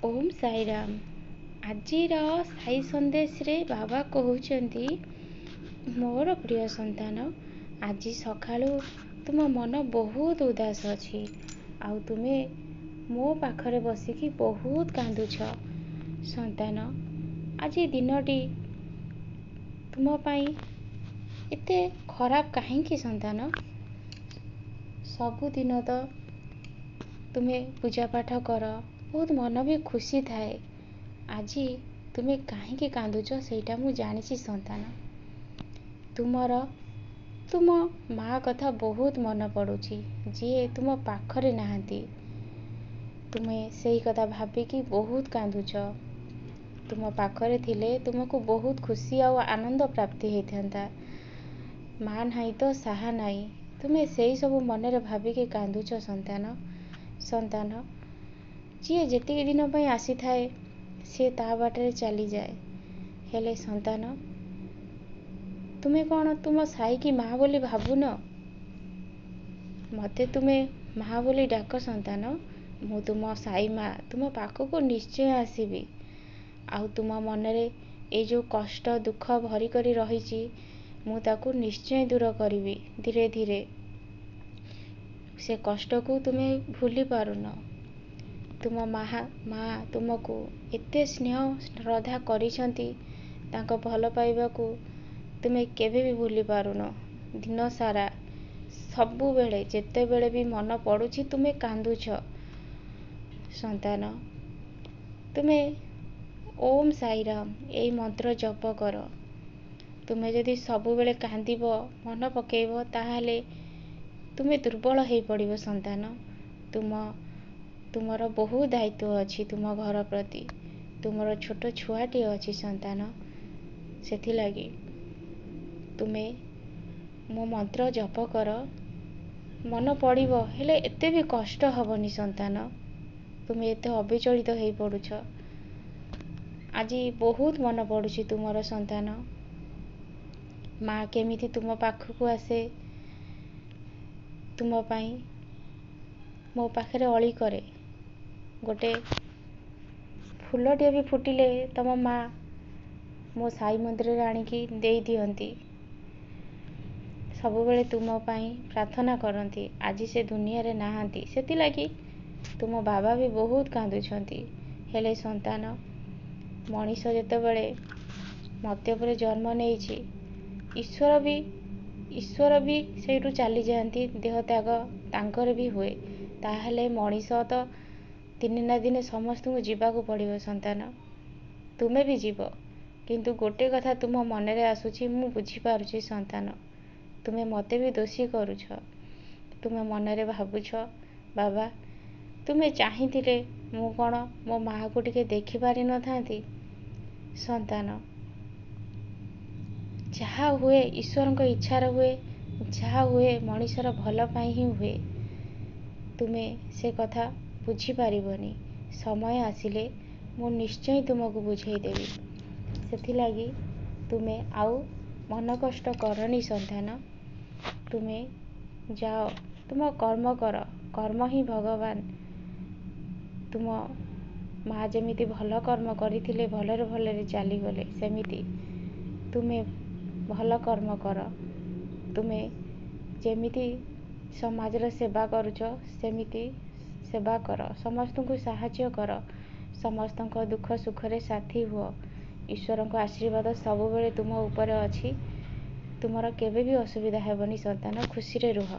ओम साईराम। आजिर साई संदेश रे बाबा कहउचंती, मोर प्रिय संतान, आज सकाळु तुम मन बहुत उदास अछि आउ तुमे मो पाखरे बसिकी बहुत कांदुछ। संतान, आज दिनटी तुम पाई एते खराब काहेकि संतान? सबुदिन तो तुमे पूजा पाठ कर, बहुत मन भी खुशी थाए। आज तुमे काहेकि कांदुछ सेटा मु जानिछि संतान। तुम माँ कथा बहुत मन पड़ुछि, जे तुम पाखरे नाहंती। तुमे सेही कथा भाबिकी बहुत कांदुछ। तुम पाखरे थिले तुमको बहुत खुशी और आनंद प्राप्ति हेइथंता। माँ नाही तो साहा नाही, तुमे सेही सब मनरे भाबिकी कांदुछ संतान। संतान, जी जेतिकी दिन पई आसी थाए से ता बाटरे चली जाए, हेले संतान तुमे कौन तुम साई की माँ बोली भाबुन? मते तुमे माँ बोली डाक संतान। मु तुम साई माँ तुम पाखको निश्चय आसीबी। आउ तुम मनरे ए जो कष्ट दुख भरी करी रहिछि, मु ताकू निश्चय दूर करिबी धीरे धीरे। से कष्ट को तुमे भूली पारुन। तुम माँ तुमको एते स्नेह श्रद्धा करिसंती, तांको भल पाइबाकू तुमे केबे भी भूली पारुन। दिन सारा सबु बेले जेते बेले भी मन पड़ुछि तुमे कांदुछ। संतान, तुमे ओम साईराम एई मंत्र जप कर। तुमे जदि सबु बेले कांदिबो, मन पकेइबो, ताहाले तुमे दुर्बल हेइ पड़िबो संतान। तुमर बहुत दायित्व अछि तुम घर प्रति। तुमर छोट छुआटी अछि संतान। सेथि लागी तुमे मो मंत्र जप कर। मन पड़िबो हेले एते भी कष्ट हबनी संतान। तुमे एते अविचलित हेइ पड़ुछ। आज बहुत मन पड़ुछि तुमर संतान। माँ केमिति तुम पाखକୁ आसे, तुम पाई मो पाखरे अली करे। गोटे फूलटे भी फुटिले तम माँ मो साई मंदिर रे आनिकी देई दियंती। सबु बेले तुम पाई प्रार्थना करंती। आज से दुनिया रे नाहंती, सेति लागी तुम बाबा भी बहुत कांदुछंती। हेले संतान, मनीष जेतेबेले मर्त्य परे जन्म नेइछि, ईश्वर भी सेठू चली जाती, देह त्याग तांकर भी हुए। ताहले मनीष तो दिने ना दिने समस्त को जीवाकू पड़िबो संतान। तुमे भी जीव, किंतु गोटे कथा तुम मनरे आसुछि, मु बुझी पारुछि संतान। तुमे मते भी दोषी करूछ। तुमे मनरे भाबुछ, बाबा तुमे चाहिथिले मु कोन मो माँ को टिके देखि पारि न थांती? संतान, जहा हुए ईश्वर इच्छार हुए, जहा हुए मनीषर भल पाई ही हुए। तुमे से कथा बुझी पारिबनी। समय आसिले मु निश्चय तुमको बुझेई देबी। सेथि लागी तुमे आउ मन कष्ट करनी संतान। तुमे जाओ, तुम कर्म कर, कर्म ही भगवान। तुम माँ जेमिति भल कर्म करिथिले, भलरे भलरे चली गले, सेमिति तुमे भल कर्म कर। तुमे जेमिति समाजर सेवा करुछ, सेमिति सेवा कर। समस्त को साहाय्य कर। समस्त को दुख सुख रे साथी हुओ। ईश्वर को आशीर्वाद सब बेले तुम ऊपर अछि। तुमर केबे भी असुविधा हेबनी संतान। खुशी रे रुह।